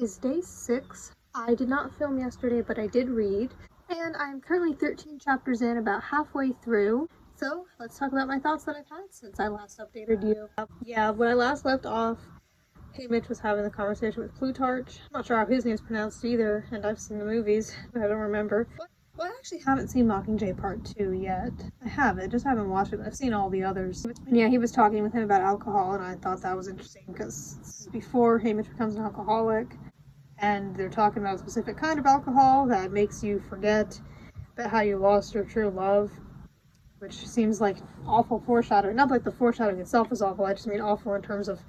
is day 6. I did not film yesterday, but I did read, and I'm currently 13 chapters in, about halfway through. So let's talk about my thoughts that I've had since I last updated you. Yeah, when I last left off, Haymitch was having the conversation with Plutarch. I'm not sure how his name's pronounced either, and I've seen the movies, but I don't remember. Well, I actually haven't seen Mockingjay Part 2 yet. I haven't, just haven't watched it. I've seen all the others. And yeah, he was talking with him about alcohol, and I thought that was interesting because this is before Haymitch becomes an alcoholic, and they're talking about a specific kind of alcohol that makes you forget about how you lost your true love, which seems like awful foreshadowing. Not like the foreshadowing itself is awful, I just mean awful in terms of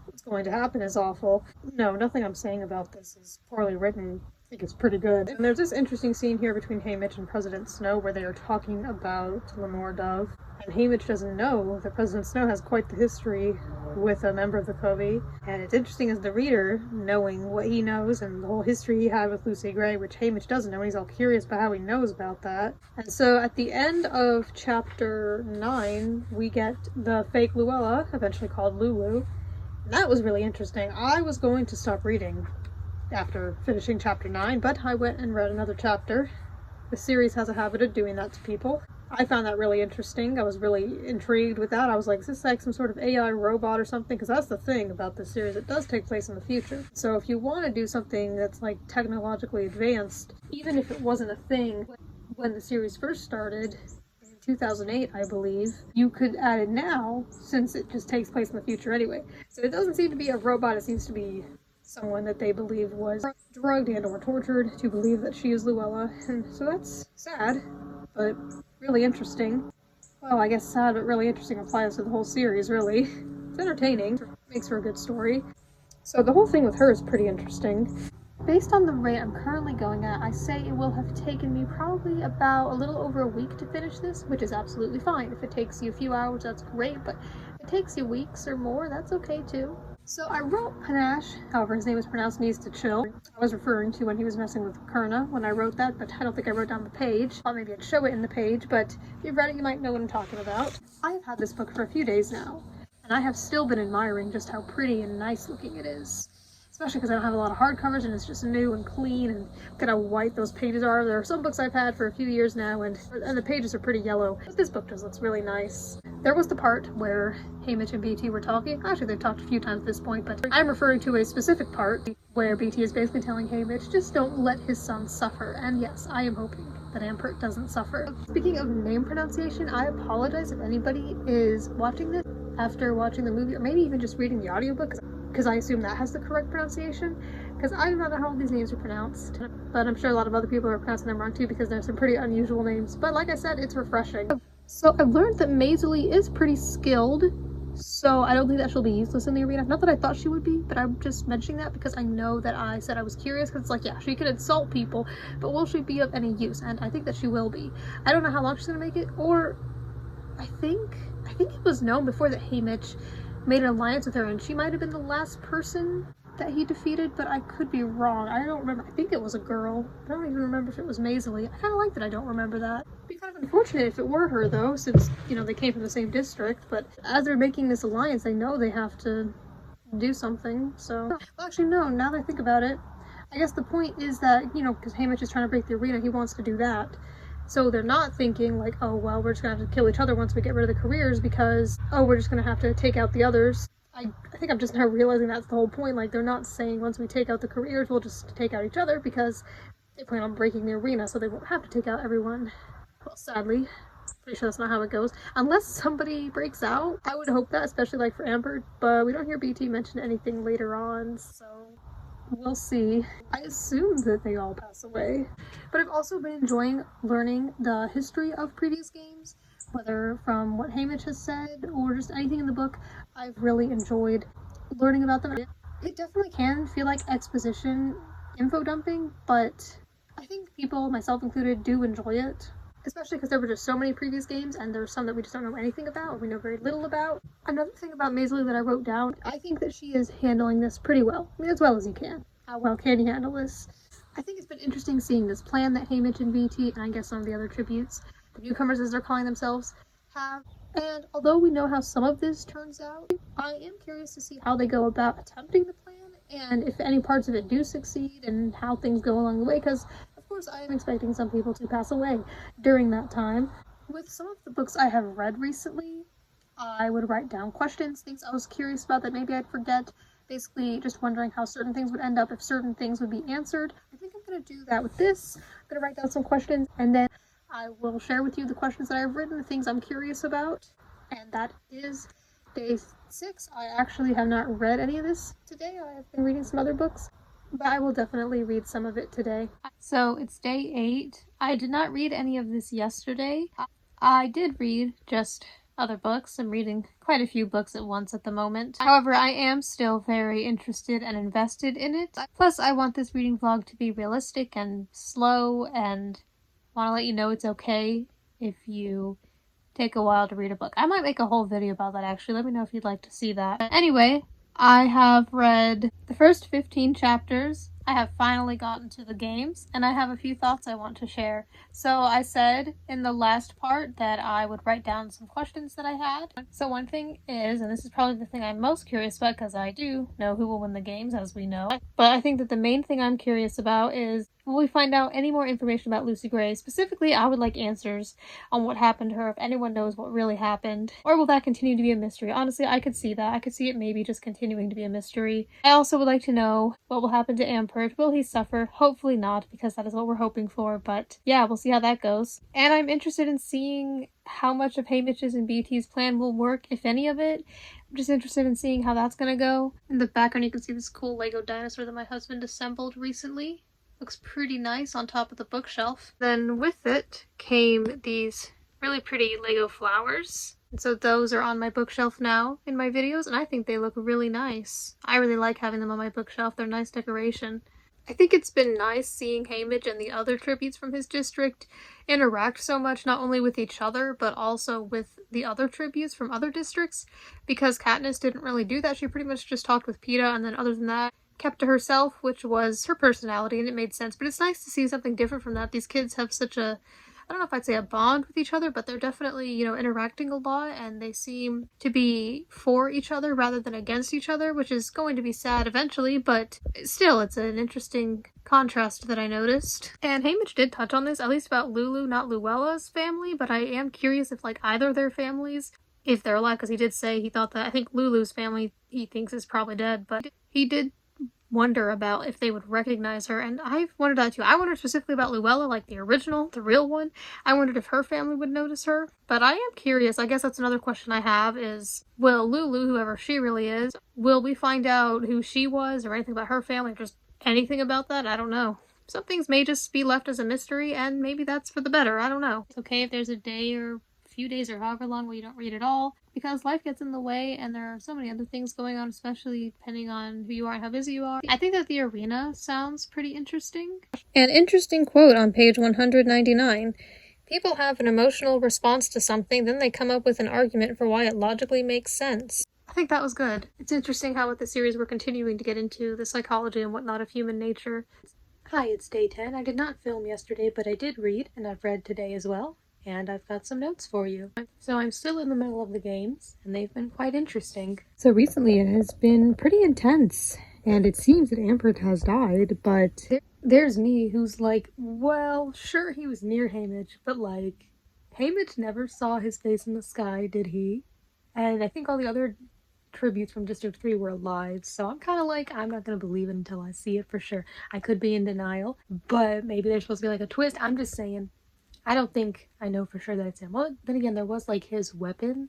what's going to happen is awful. No, nothing I'm saying about this is poorly written. I think it's pretty good. And there's this interesting scene here between Haymitch and President Snow where they are talking about Lenore Dove. And Haymitch doesn't know that President Snow has quite the history with a member of the Covey. And it's interesting as the reader, knowing what he knows and the whole history he had with Lucy Gray, which Haymitch doesn't know, and he's all curious about how he knows about that. And so at the end of chapter 9, we get the fake Luella, eventually called Lulu. And that was really interesting. I was going to stop reading after finishing chapter 9, but I went and read another chapter. The series has a habit of doing that to people. I found that really interesting. I was really intrigued with that. I was like, is this like some sort of AI robot or something? Because that's the thing about this series. It does take place in the future. So if you want to do something that's like technologically advanced, even if it wasn't a thing when the series first started, in 2008, I believe, you could add it now, since it just takes place in the future anyway. So it doesn't seem to be a robot, it seems to be someone that they believe was drugged and or tortured to believe that she is Luella. And so that's sad, but really interesting. Well, I guess sad but really interesting applies to the whole series, really. It's entertaining, makes for a good story. So the whole thing with her is pretty interesting. Based on the rate I'm currently going at, I say it will have taken me probably about a little over a week to finish this, which is absolutely fine. If it takes you a few hours, that's great, but if it takes you weeks or more, that's okay too. So I wrote Panache, however his name is pronounced, needs to chill. I was referring to when he was messing with Kurna when I wrote that, but I don't think I wrote down the page. Thought maybe I'd show it in the page, but if you've read it, you might know what I'm talking about. I have had this book for a few days now, and I have still been admiring just how pretty and nice looking it is. Especially because I don't have a lot of hardcovers and it's just new and clean, and look at how white those pages are. There are some books I've had for a few years now and the pages are pretty yellow, but this book just looks really nice. There was the part where Haymitch and BT were talking. Actually, they've talked a few times at this point, but I'm referring to a specific part where BT is basically telling Haymitch, just don't let his son suffer. And yes, I am hoping that Ampert doesn't suffer. Speaking of name pronunciation, I apologize if anybody is watching this after watching the movie, or maybe even just reading the audiobook, because I assume that has the correct pronunciation, because I do not know how all these names are pronounced, but I'm sure a lot of other people are pronouncing them wrong too, because there's some pretty unusual names. But like I said, it's refreshing. So I've learned that Maisley is pretty skilled, so I don't think that she'll be useless in the arena. Not that I thought she would be, but I'm just mentioning that because I know that I said I was curious, because it's like, yeah, she can insult people, but will she be of any use? And I think that she will be. I don't know how long she's gonna make it, or I think it was known before that Haymitch made an alliance with her, and she might have been the last person that he defeated, but I could be wrong. I don't remember. I think it was a girl. I don't even remember if it was Maisley. I kind of like that I don't remember that. It'd be kind of unfortunate if it were her, though, since, you know, they came from the same district, but as they're making this alliance, they know they have to do something, so... Well, actually, no, now that I think about it, I guess the point is that, you know, because Haymitch is trying to break the arena, he wants to do that. So they're not thinking like, oh, well, we're just gonna have to kill each other once we get rid of the careers because, oh, we're just gonna have to take out the others. I think I'm just now realizing that's the whole point. Like, they're not saying once we take out the careers, we'll just take out each other, because they plan on breaking the arena, so they won't have to take out everyone. Well, sadly, pretty sure that's not how it goes. Unless somebody breaks out, I would hope that, especially like for Amber, but we don't hear BT mention anything later on, so... We'll see. I assume that they all pass away. But I've also been enjoying learning the history of previous games, whether from what Haymitch has said or just anything in the book. I've really enjoyed learning about them. It definitely can feel like exposition info dumping, but I think people, myself included, do enjoy it. Especially because there were just so many previous games, and there's some that we just don't know anything about, or we know very little about. Another thing about Maisley that I wrote down, I think that she is handling this pretty well. I mean, as well as you can. How well can you handle this? I think it's been interesting seeing this plan that Haymitch and BT, and I guess some of the other tributes, the newcomers as they're calling themselves, have. And although we know how some of this turns out, I am curious to see how they go about attempting the plan and if any parts of it do succeed and how things go along the way, because of course I am expecting some people to pass away during that time. With some of the books I have read recently, I would write down questions, things I was curious about that maybe I'd forget, basically just wondering how certain things would end up, if certain things would be answered. I think I'm going to do that with this. I'm going to write down some questions, and then I will share with you the questions that I've written, the things I'm curious about, and that is day 6. I actually have not read any of this today. I have been reading some other books, but I will definitely read some of it today. So it's day 8. I did not read any of this yesterday. I did read just other books. I'm reading quite a few books at once at the moment. However, I am still very interested and invested in it. Plus, I want this reading vlog to be realistic and slow, and want to let you know it's okay if you take a while to read a book. I might make a whole video about that actually. Let me know if you'd like to see that. But anyway, I have read the first 15 chapters. I have finally gotten to the games, and I have a few thoughts I want to share. So I said in the last part that I would write down some questions that I had. So one thing is, and this is probably the thing I'm most curious about because I do know who will win the games, as we know, but I think that the main thing I'm curious about is, will we find out any more information about Lucy Gray? Specifically, I would like answers on what happened to her, if anyone knows what really happened. Or will that continue to be a mystery? Honestly, I could see that. I could see it maybe just continuing to be a mystery. I also would like to know what will happen to Ampert. Will he suffer? Hopefully not, because that is what we're hoping for. But yeah, we'll see how that goes. And I'm interested in seeing how much of Haymitch's and BT's plan will work, if any of it. I'm just interested in seeing how that's gonna go. In the background, you can see this cool Lego dinosaur that my husband assembled recently. Looks pretty nice on top of the bookshelf. Then with it came these really pretty Lego flowers. And so those are on my bookshelf now in my videos, and I think they look really nice. I really like having them on my bookshelf. They're nice decoration. I think it's been nice seeing Haymitch and the other tributes from his district interact so much, not only with each other, but also with the other tributes from other districts, because Katniss didn't really do that. She pretty much just talked with Peeta, and then other than that, kept to herself, which was her personality, and it made sense. But it's nice to see something different from that. These kids have such a, I don't know if I'd say a bond with each other, but they're definitely, you know, interacting a lot, and they seem to be for each other rather than against each other, which is going to be sad eventually, but still, it's an interesting contrast that I noticed. And Haymitch did touch on this, at least about Lulu, not Luella's family, but I am curious if, like, either of their families, if they're alive, because he did say he thought that, I think Lulu's family he thinks is probably dead, but he did wonder about if they would recognize her, and I've wondered that too. I wondered specifically about Luella, like the original, the real one. I wondered if her family would notice her, but I am curious. I guess that's another question I have is, will Lulu, whoever she really is, will we find out who she was or anything about her family, or just anything about that? I don't know. Some things may just be left as a mystery, and maybe that's for the better. I don't know. It's okay if there's a day or few days or however long where you don't read at all, because life gets in the way and there are so many other things going on, especially depending on who you are and how busy you are. I think that the arena sounds pretty interesting. An interesting quote on page 199. People have an emotional response to something, then they come up with an argument for why it logically makes sense. I think that was good. It's interesting how with the series we're continuing to get into the psychology and whatnot of human nature. Hi, it's day 10. I did not film yesterday, but I did read, and I've read today as well. And I've got some notes for you. So I'm still in the middle of the games, and they've been quite interesting. So recently it has been pretty intense, and it seems that Ampert has died, but there's me who's like, well, sure he was near Haymitch, but like, Haymitch never saw his face in the sky, did he? And I think all the other tributes from District 3 were alive, so I'm kind of like, I'm not gonna believe it until I see it for sure. I could be in denial, but maybe there's supposed to be like a twist. I'm just saying. I don't think I know for sure that it's him. Well, then again, there was like his weapon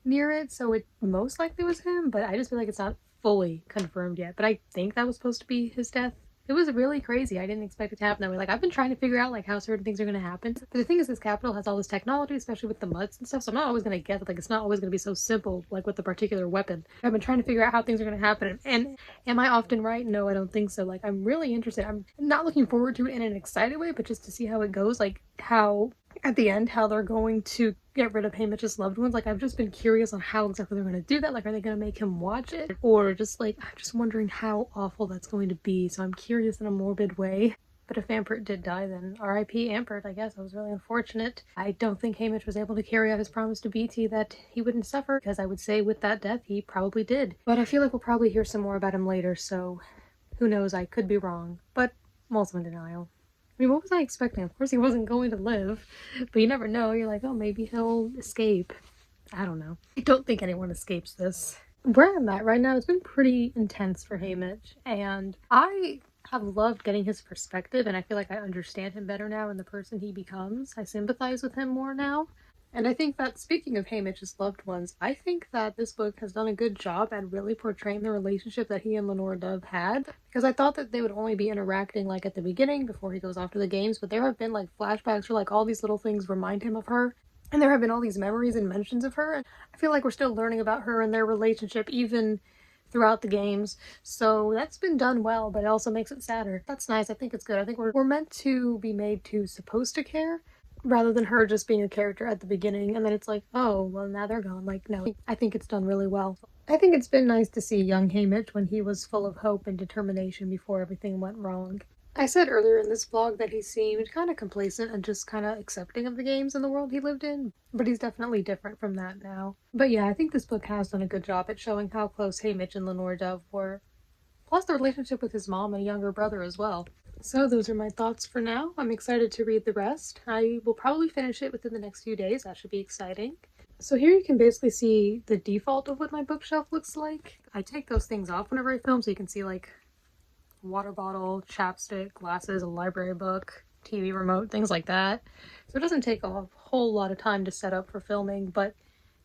near it, so it most likely was him, but I just feel like it's not fully confirmed yet. But I think that was supposed to be his death. It was really crazy. I didn't expect it to happen that way. Like, I've been trying to figure out like how certain things are going to happen. But the thing is, this capital has all this technology, especially with the muds and stuff, so I'm not always going to get that. Like, it's not always going to be so simple, like with the particular weapon. I've been trying to figure out how things are going to happen, and am I often right? No, I don't think so. Like, I'm really interested. I'm not looking forward to it in an excited way, but just to see how it goes, like how at the end, how they're going to get rid of Haymitch's loved ones. Like, I've just been curious on how exactly they're going to do that. Like, are they going to make him watch it? Or just, like, I'm just wondering how awful that's going to be. So I'm curious in a morbid way. But if Ampert did die, then R.I.P. Ampert, I guess. That was really unfortunate. I don't think Haymitch was able to carry out his promise to BT that he wouldn't suffer, because I would say with that death, he probably did. But I feel like we'll probably hear some more about him later, so who knows, I could be wrong. But I'm also in denial. I mean, what was I expecting? Of course he wasn't going to live, but you never know. You're like, oh, maybe he'll escape. I don't know. I don't think anyone escapes this. Where I'm at right now, it's been pretty intense for Haymitch, and I have loved getting his perspective, and I feel like I understand him better now and the person he becomes. I sympathize with him more now. And I think that, speaking of Haymitch's loved ones, I think that this book has done a good job at really portraying the relationship that he and Lenore Dove had, because I thought that they would only be interacting like at the beginning before he goes off to the games, but there have been like flashbacks or like all these little things remind him of her. And there have been all these memories and mentions of her, and I feel like we're still learning about her and their relationship even throughout the games. So that's been done well, but it also makes it sadder. That's nice. I think it's good. I think we're meant to be made to supposed to care, rather than her just being a character at the beginning and then it's like, oh, well, now they're gone. Like, no, I think it's done really well. I think it's been nice to see young Haymitch when he was full of hope and determination before everything went wrong. I said earlier in this vlog that he seemed kind of complacent and just kind of accepting of the games and the world he lived in, but he's definitely different from that now. But yeah, I think this book has done a good job at showing how close Haymitch and Lenore Dove were, plus the relationship with his mom and younger brother as well. So those are my thoughts for now. I'm excited to read the rest. I will probably finish it within the next few days. That should be exciting. So here you can basically see the default of what my bookshelf looks like. I take those things off whenever I film so you can see like water bottle, chapstick, glasses, a library book, TV remote, things like that. So it doesn't take a whole lot of time to set up for filming, but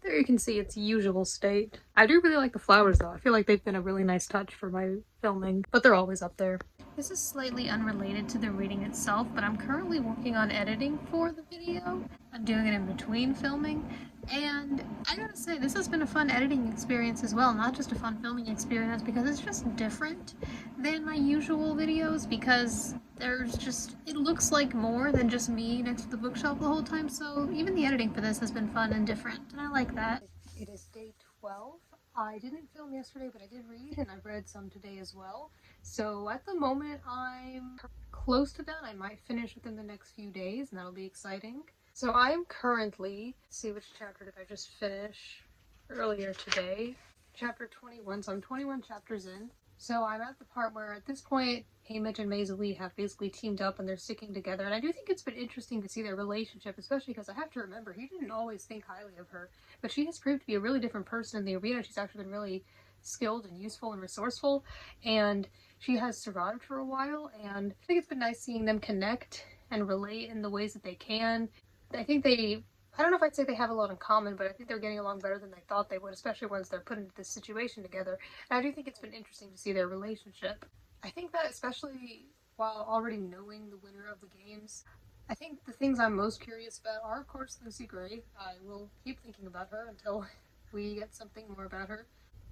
there you can see its usual state. I do really like the flowers though. I feel like they've been a really nice touch for my filming, but they're always up there. This is slightly unrelated to the reading itself, but I'm currently working on editing for the video. I'm doing it in between filming, and I gotta say, this has been a fun editing experience as well, not just a fun filming experience, because it's just different than my usual videos, because there's just, it looks like more than just me next to the bookshelf the whole time, so even the editing for this has been fun and different, and I like that. It is day 12. I didn't film yesterday, but I did read, and I've read some today as well. So at the moment, I'm close to done. I might finish within the next few days, and that'll be exciting. So I am currently, let's see, which chapter did I just finish earlier today? Chapter 21, so I'm 21 chapters in. So I'm at the part where at this point, Haymitch and Maisie have basically teamed up and they're sticking together. And I do think it's been interesting to see their relationship, especially because I have to remember, he didn't always think highly of her. But she has proved to be a really different person in the arena. She's actually been really skilled and useful and resourceful. And she has survived for a while. And I think it's been nice seeing them connect and relate in the ways that they can. I think I don't know if I'd say they have a lot in common, but I think they're getting along better than they thought they would, especially once they're put into this situation together. And I do think it's been interesting to see their relationship. I think that especially while already knowing the winner of the games, I think the things I'm most curious about are, of course, Lucy Gray. I will keep thinking about her until we get something more about her.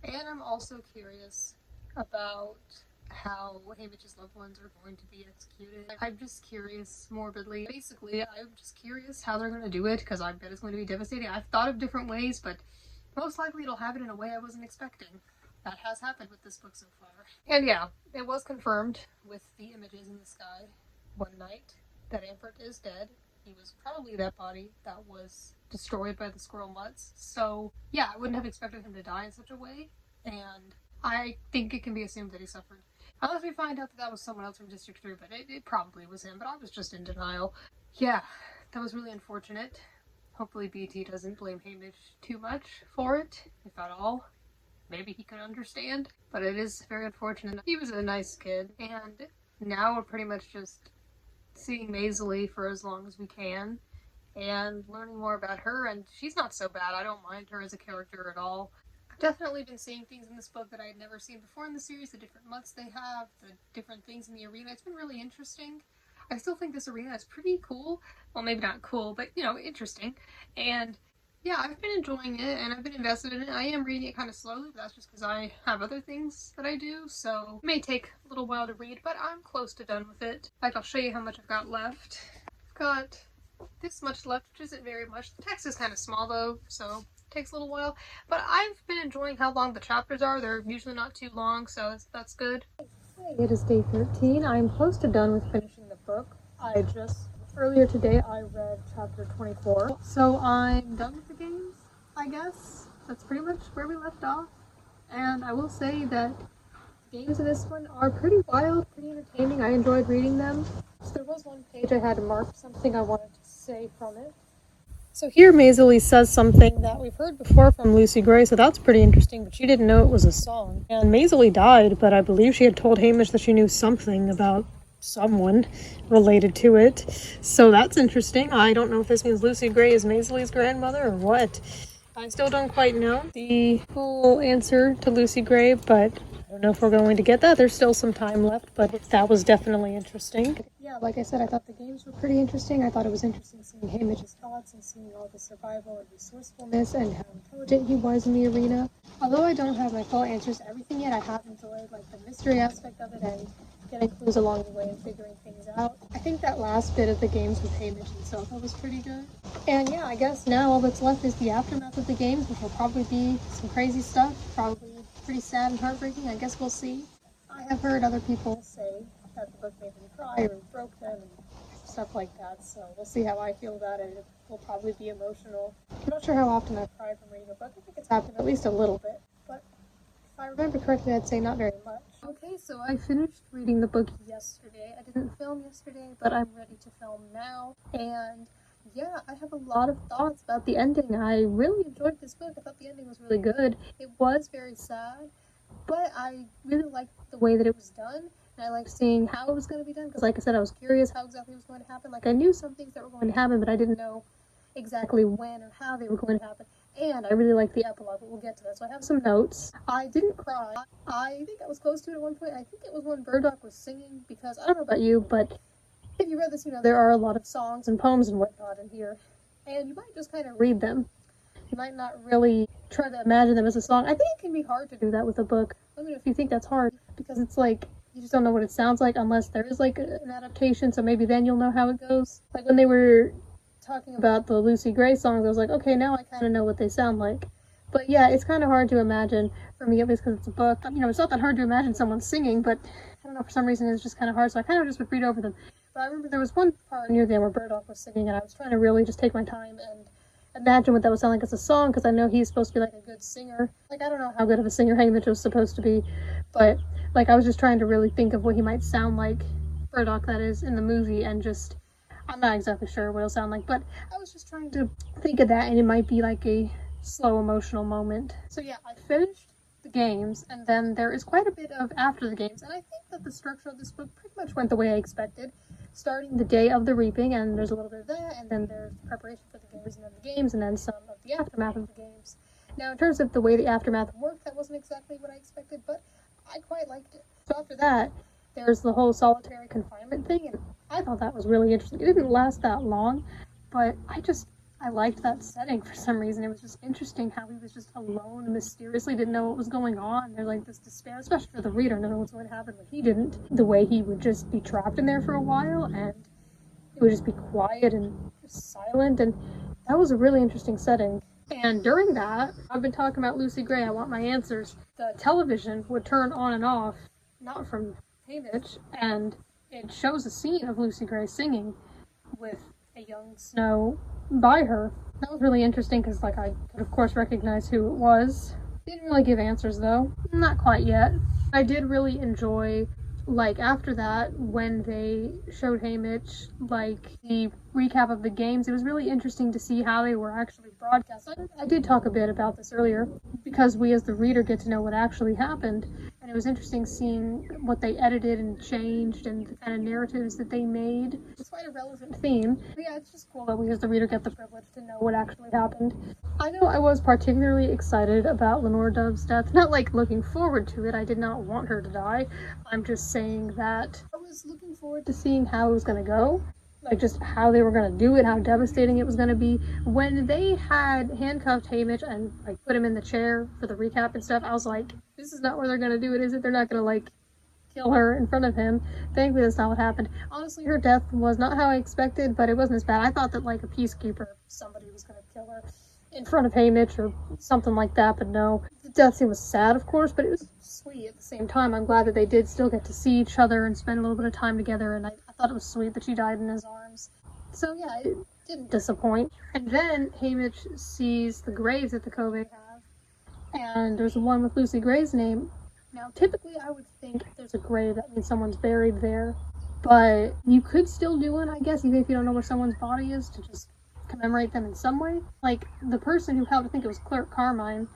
And I'm also curious about how Haymitch's loved ones are going to be executed. I'm just curious, morbidly. Basically, I'm just curious how they're going to do it, because I bet it's going to be devastating. I've thought of different ways, but most likely it'll happen in a way I wasn't expecting. That has happened with this book so far. And yeah, it was confirmed with the images in the sky one night that Ampert is dead. He was probably that body that was destroyed by the squirrel mutts. So yeah, I wouldn't have expected him to die in such a way, and I think it can be assumed that he suffered. Unless we find out that that was someone else from District 3, but it probably was him, but I was just in denial. Yeah, that was really unfortunate. Hopefully BT doesn't blame Haymitch too much for it, if at all. Maybe he could understand, but it is very unfortunate. He was a nice kid, and now we're pretty much just seeing Maisie for as long as we can, and learning more about her, and she's not so bad. I don't mind her as a character at all. Definitely been seeing things in this book that I had never seen before in the series, the different mutts they have, the different things in the arena. It's been really interesting. I still think this arena is pretty cool. Well, maybe not cool, but, you know, interesting. And yeah, I've been enjoying it, and I've been invested in it. I am reading it kind of slowly, but that's just because I have other things that I do, so it may take a little while to read, but I'm close to done with it. In fact, I'll show you how much I've got left. I've got this much left, which isn't very much. The text is kind of small, though, so takes a little while, but I've been enjoying how long the chapters are. They're usually not too long, so that's good. It is day 13. I'm close to done with finishing the book. Earlier today, I read chapter 24. So I'm done with the games, I guess. That's pretty much where we left off. And I will say that the games in this one are pretty wild, pretty entertaining. I enjoyed reading them. So there was one page I had marked something I wanted to say from it. So here Maisie says something that we've heard before from Lucy Gray, so that's pretty interesting, but she didn't know it was a song. And Maisie died, but I believe she had told Hamish that she knew something about someone related to it. So that's interesting. I don't know if this means Lucy Gray is Maisie's grandmother or what. I still don't quite know the full answer to Lucy Gray, but I don't know if we're going to get that. There's still some time left, but that was definitely interesting. Yeah, like I said, I thought the games were pretty interesting. I thought it was interesting seeing Hamish's thoughts and seeing all the survival and resourcefulness and how intelligent he was in the arena. Although I don't have my full answers to everything yet, I have enjoyed like the mystery aspect of it and getting clues along the way and figuring things out. I think that last bit of the games with Hamish and Sofa was pretty good. And yeah, I guess now all that's left is the aftermath of the games, which will probably be some crazy stuff, probably pretty sad and heartbreaking. I guess we'll see. I have heard other people say that the book made them cry or broke them and stuff like that, so we'll see how I feel about it. It will probably be emotional. I'm not sure how often I've cried from reading a book. I think it's happened at least a little bit, but if I remember correctly, I'd say not very much. Okay, so I finished reading the book yesterday. I didn't film yesterday, but I'm ready to film now, and yeah, I have a lot of thoughts about the ending. I really enjoyed this book. I thought the ending was really good. It was very sad, but I really liked the way that it was done, and I liked seeing how it was going to be done, because like I said, I was curious how exactly it was going to happen. Like, I knew some things that were going to happen, but I didn't know exactly when or how they were going to happen, and I really liked the epilogue, but we'll get to that. So I have some notes. I didn't cry. I think I was close to it at one point. I think it was when Burdock was singing, because I don't know about you, but if you read this, you know there are a lot of songs and poems and whatnot in here, and you might just kind of read them. You might not really try to imagine them as a song. I think it can be hard to do that with a book. Let me know if you think that's hard, because it's like, you just don't know what it sounds like unless there is like an adaptation, so maybe then you'll know how it goes. Like when they were talking about the Lucy Gray songs, I was like, okay, now I kind of know what they sound like. But yeah, it's kind of hard to imagine, for me at least, because it's a book. You know, it's not that hard to imagine someone singing, but I don't know, for some reason it's just kind of hard, so I kind of just would read over them. But I remember there was one part near the end where Burdock was singing, and I was trying to really just take my time and imagine what that would sound like as a song, because I know he's supposed to be like a good singer. Like, I don't know how good of a singer Hamish was supposed to be, but like I was just trying to really think of what he might sound like, Burdock that is, in the movie, and just, I'm not exactly sure what it'll sound like, but I was just trying to think of that, and it might be like a slow emotional moment. So yeah, I finished the games, and then there is quite a bit of after the games, and I think that the structure of this book pretty much went the way I expected. Starting the day of the reaping, and there's a little bit of that, and then there's preparation for the games, and then the games, and then some of the aftermath of the games. Now, in terms of the way the aftermath worked, that wasn't exactly what I expected, but I quite liked it. So after that, there's the whole solitary confinement thing, and I thought that was really interesting. It didn't last that long, but I liked that setting for some reason. It was just interesting how he was just alone and mysteriously didn't know what was going on. There's like this despair, especially for the reader, knowing what's going to happen when he didn't. The way he would just be trapped in there for a while, and it would just be quiet and silent, and that was a really interesting setting. And during that, I've been talking about Lucy Gray, I want my answers. The television would turn on and off, not from Hamish, and it shows a scene of Lucy Gray singing with a young Snow by her. That was really interesting, because like I could of course recognize who it was. Didn't really give answers though, not quite yet. I did really enjoy, like after that, when they showed Hamish like the recap of the games. It was really interesting to see how they were actually broadcast. I did talk a bit about this earlier, because we as the reader get to know what actually happened, and it was interesting seeing what they edited and changed and the kind of narratives that they made. It's quite a relevant theme. But yeah, it's just cool that we as the reader get the privilege to know what actually happened. I know I was particularly excited about Lenore Dove's death. Not like looking forward to it, I did not want her to die. I'm just saying that I was looking forward to seeing how it was going to go. Like just how they were going to do it, how devastating it was going to be. When they had handcuffed Hamish and like put him in the chair for the recap and stuff, I was like, this is not where they're going to do it, is it? They're not going to like kill her in front of him. Thankfully that's not what happened. Honestly, her death was not how I expected, but it wasn't as bad. I thought that like a peacekeeper, somebody was going to kill her in front of Hamish or something like that, but no. The death scene was sad, of course, but it was sweet at the same time. I'm glad that they did still get to see each other and spend a little bit of time together, and I thought it was sweet that she died in his arms. So yeah, it didn't disappoint. And then Haymitch sees the graves that the Covey have, and there's one with Lucy Gray's name. Now, typically I would think if there's a grave, that means someone's buried there. But you could still do one, I guess, even if you don't know where someone's body is, to just commemorate them in some way. Like, the person who helped, I think it was Clerk Carmine,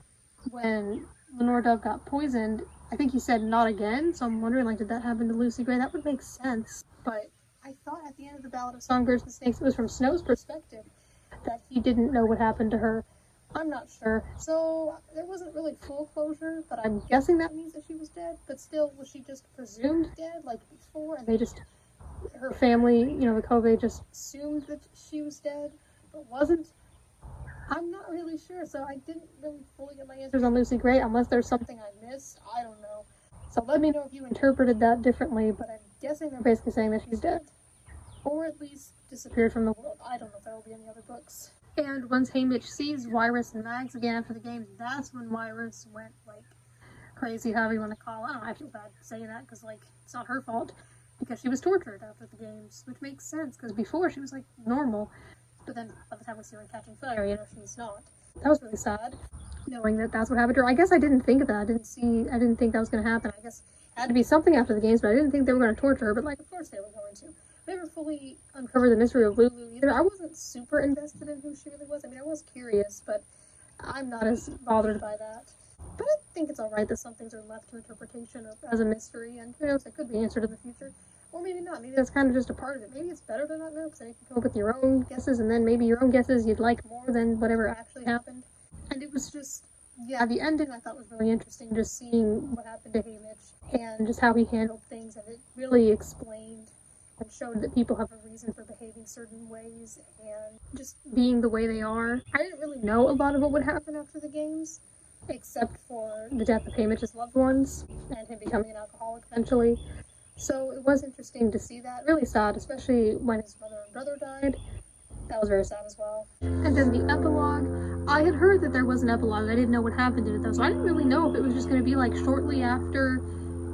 when Lenore Dove got poisoned, I think he said, "not again," so I'm wondering, like, did that happen to Lucy Gray? That would make sense. But I thought at the end of the Ballad of Songbirds and Snakes, it was from Snow's perspective, that he didn't know what happened to her. I'm not sure. So there wasn't really full closure, but I'm guessing that means that she was dead. But still, was she just presumed dead like before? And they just, her family, you know, the Covey just assumed that she was dead, but wasn't? I'm not really sure. So I didn't really fully get my answers on Lucy Gray, unless there's something I missed. I don't know. So let me know if you interpreted that differently, but I'm guessing they're basically saying that she's dead. Or at least disappeared from the world. I don't know if there will be any other books. And once Haymitch sees Wyrus and Mags again after the games, that's when Wyrus went, like, crazy, however you want to call it. I don't know, I feel bad saying that, because, like, it's not her fault, because she was tortured after the games, which makes sense, because before she was, like, normal, but then by the time we see her catching fire, you know, she's not. That was really sad, knowing that that's what happened to her. I guess I didn't think of that. I didn't think that was going to happen. I guess it had to be something after the games, but I didn't think they were going to torture her, but, like, of course they were going to. They never fully uncovered the mystery of Lulu either. I wasn't super invested in who she really was. I mean, I was curious, but I'm not as bothered by that. But I think it's alright that some things are left to interpretation as a mystery, and who knows, it could be answered in the future. Or maybe not. Maybe that's kind of just a part of it. Maybe it's better to not know, because then you can come up with your own guesses, and then maybe your own guesses you'd like more than whatever actually happened. And it was just, yeah, the ending I thought was really interesting, just seeing what happened to Haymitch, and just how he handled things, and it really explained and showed that people have a reason for behaving certain ways and just being the way they are. I didn't really know a lot of what would happen after the games, except for the death of Haymitch's loved ones and him becoming an alcoholic eventually. So it was interesting to see that. Really sad, especially when his mother and brother died. That was very sad as well. And then the epilogue. I had heard that there was an epilogue. I didn't know what happened in it though, so I didn't really know if it was just going to be like shortly after,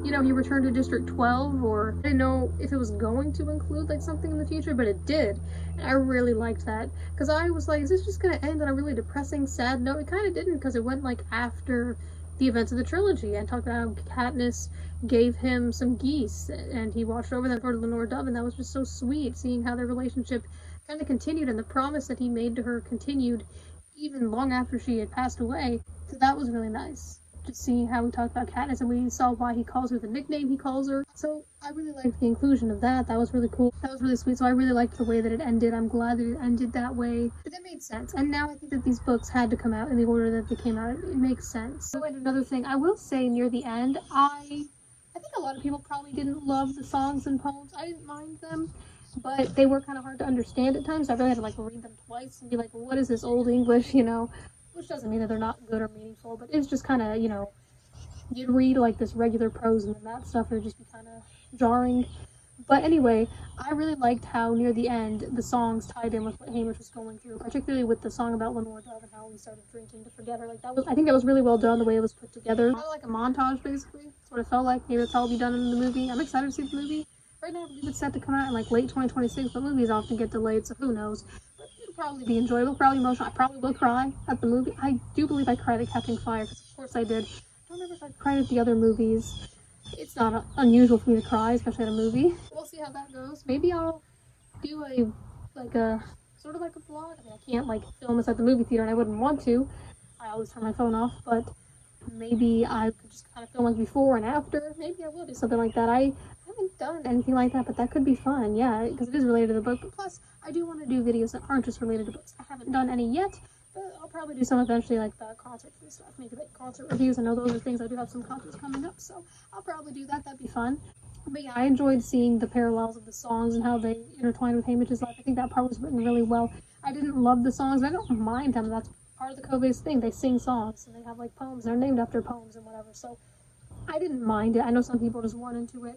you know, he returned to District 12, or I didn't know if it was going to include, like, something in the future, but it did. And I really liked that, because I was like, is this just going to end on a really depressing, sad note? It kind of didn't, because it went, like, after the events of the trilogy, and talked about how Katniss gave him some geese, and he watched over them for Lenore Dove, and that was just so sweet, seeing how their relationship kind of continued, and the promise that he made to her continued even long after she had passed away. So that was really nice. Just seeing how we talked about Katniss, and we saw why he calls her the nickname he calls her. So I really liked the inclusion of that. That was really cool. That was really sweet. So I really liked the way that it ended. I'm glad that it ended that way. But it made sense. And now I think that these books had to come out in the order that they came out. It makes sense. So, and another thing, I will say near the end, I think a lot of people probably didn't love the songs and poems. I didn't mind them, but they were kind of hard to understand at times. So I really had to, like, read them twice and be like, well, what is this old English, you know? Which doesn't mean that they're not good or meaningful, but it's just kind of, you know, you'd read, like, this regular prose and then that stuff would just be kind of jarring. But anyway, I really liked how near the end the songs tied in with what Haymitch was going through, particularly with the song about Lenore Dove and how he started drinking to forget her. Like, that was, I think that was really well done, the way it was put together. Kind of like a montage, basically. That's what it felt like. Maybe that's how it'll be done in the movie. I'm excited to see the movie. Right now, I believe it's set to come out in, like, late 2026, but movies often get delayed, so who knows. Probably be enjoyable, probably emotional. I probably will cry at the movie. I do believe I cried at Catching Fire, because of course I did. I don't remember if I cried at the other movies. It's not unusual for me to cry, especially at a movie. We'll see how that goes. Maybe I'll do a sort of like a vlog. I mean, I can't, like, film this at the movie theater, and I wouldn't want to. I always turn my phone off, but maybe I could just kind of film, like, before and after. Maybe I will do something like that. I haven't done anything like that, but that could be fun, yeah, because it is related to the book. But plus, I do want to do videos that aren't just related to books. I haven't done any yet, but I'll probably do some eventually, like the concerts and stuff. Maybe like concert reviews. I know those are things. I do have some concerts coming up, so I'll probably do that. That'd be fun. But yeah, I enjoyed seeing the parallels of the songs and how they intertwined with Haymitch's life. I think that part was written really well. I didn't love the songs, but I don't mind them. That's part of the Covey's thing. They sing songs, and they have, like, poems. They're named after poems and whatever, so I didn't mind it. I know some people just weren't into it.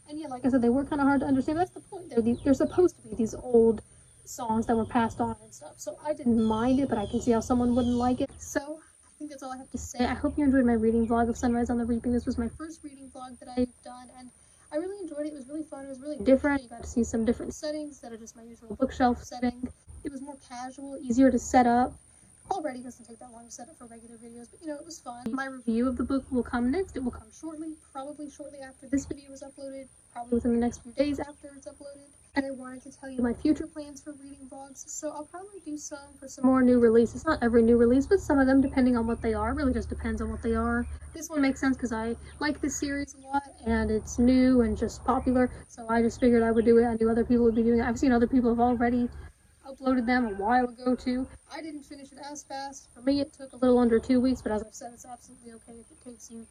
And yeah, like I said, they were kind of hard to understand. That's the point. They're supposed to be these old songs that were passed on and stuff. So I didn't mind it, but I can see how someone wouldn't like it. So I think that's all I have to say. I hope you enjoyed my reading vlog of Sunrise on the Reaping. This was my first reading vlog that I've done, and I I really enjoyed it. It was really fun. It was really different. You got to see some different settings instead of just my usual bookshelf setting. It was more casual, easier to set up. Already doesn't take that long to set up for regular videos, but it was fun. My review of the book will come next. It will come shortly, probably shortly after this video is uploaded, probably within the next few days after it's uploaded. And I wanted to tell you my future plans for reading vlogs, so I'll probably do some for some more new releases. Not every new release, but some of them, depending on what they are. It really just depends on what they are. This one makes sense because I like this series a lot, and it's new and just popular, so I just figured I would do it. I knew other people would be doing it. I've seen other people have already uploaded them a while ago too. I didn't finish it as fast. For me, it took a little under 2 weeks, but as I've said, it's absolutely okay if it takes you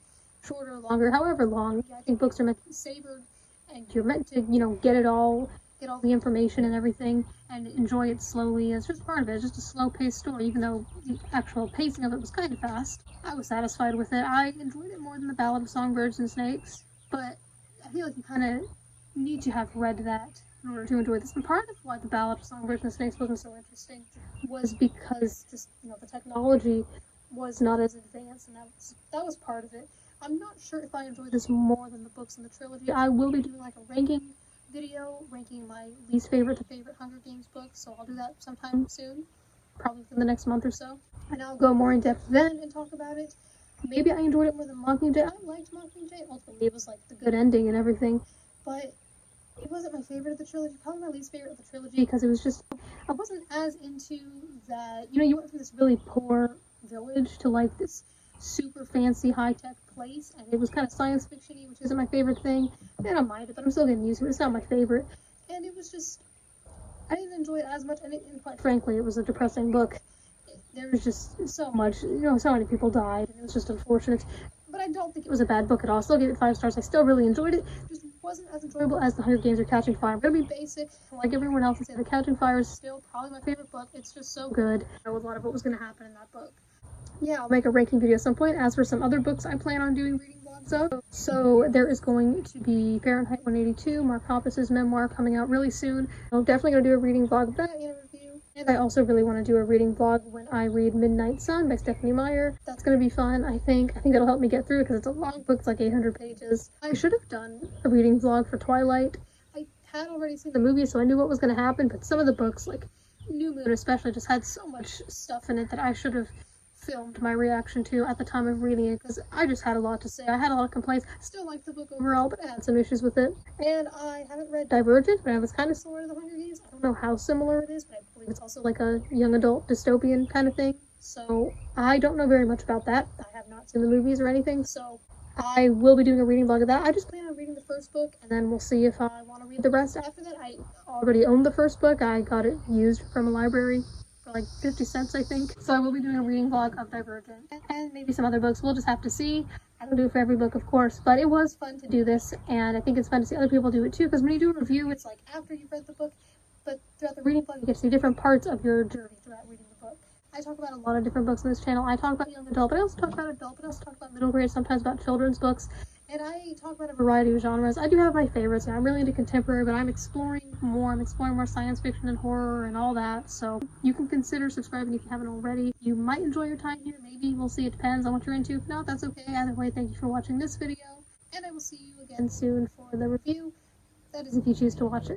shorter or longer, however long. I think books are meant to be savored, and you're meant to, get all the information and everything, and enjoy it slowly. It's just part of it. It's just a slow-paced story, even though the actual pacing of it was kind of fast. I was satisfied with it. I enjoyed it more than The Ballad of Songbirds and Snakes, but I feel like you kind of need to have read that in order to enjoy this. And part of why The Ballad of Songbirds and Snakes wasn't so interesting was because just, the technology was not as advanced, and that was part of it. I'm not sure if I enjoy this more than the books in the trilogy. I will be doing like a ranking video, ranking my least favorite to favorite Hunger Games books, so I'll do that sometime soon, probably within the next month or so. And I'll go more in depth then and talk about it. Maybe I enjoyed it more than Mockingjay. I liked Mockingjay. Ultimately, it was like the good ending and everything, but it wasn't my favorite of the trilogy, probably my least favorite of the trilogy, because it was just, I wasn't as into that, you went from this really poor village to like this super fancy high-tech place, and it was kind of science fiction-y, which isn't my favorite thing. I don't mind it, but I'm still getting used to it. It's not my favorite, and it was just, I didn't enjoy it as much, and quite frankly, it was a depressing book. There was just so much, so many people died, and it was just unfortunate. But I don't think it was a bad book at all. I still gave it 5 stars. I still really enjoyed it. Just wasn't as enjoyable as The Hunger Games or Catching Fire. I'm gonna be basic, like everyone else, and say The Catching Fire is still probably my favorite book. It's just so good. I know a lot of what was gonna happen in that book. Yeah, I'll make a ranking video at some point. As for some other books I plan on doing reading vlogs of, so there is going to be Fahrenheit 182, Mark Hoppus's memoir, coming out really soon. I'm definitely gonna do a reading vlog of that and a review. And I also really want to do a reading vlog when I read Midnight Sun by Stephanie Meyer. That's going to be fun, I think. I think it'll help me get through it because it's a long book. It's like 800 pages. I should have done a reading vlog for Twilight. I had already seen the movie, so I knew what was going to happen, but some of the books, like New Moon especially, just had so much stuff in it that I should have filmed my reaction to at the time of reading it, because I just had a lot to say. I had a lot of complaints. Still liked the book overall, but I had some issues with it. And I haven't read Divergent, but I was kind of similar to The Hunger Games. I don't know how similar it is, but I believe it's also like a young adult dystopian kind of thing. So I don't know very much about that. I have not seen the movies or anything, so I will be doing a reading vlog of that. I just plan on reading the first book, and then we'll see if I want to read the rest. After that, I already owned the first book. I got it used from a library for like 50 cents, I think. So I will be doing a reading vlog of Divergent, and maybe some other books. We'll just have to see. I don't do it for every book, of course, but it was fun to do this, and I think it's fun to see other people do it too, because when you do a review, it's like after you've read the book, but throughout the reading vlog, you get to see different parts of your journey throughout reading the book. I talk about a lot of different books on this channel. I talk about young adult, but I also talk about adult, but I also talk about middle grade, sometimes about children's books, and I talk about a variety of genres. I do have my favorites, and I'm really into contemporary, but I'm exploring more. I'm exploring more science fiction and horror and all that, so you can consider subscribing if you haven't already. You might enjoy your time here, maybe, we'll see. It depends on what you're into. If not, that's okay. Either way, thank you for watching this video, and I will see you again soon for the review. That is if you choose to watch it.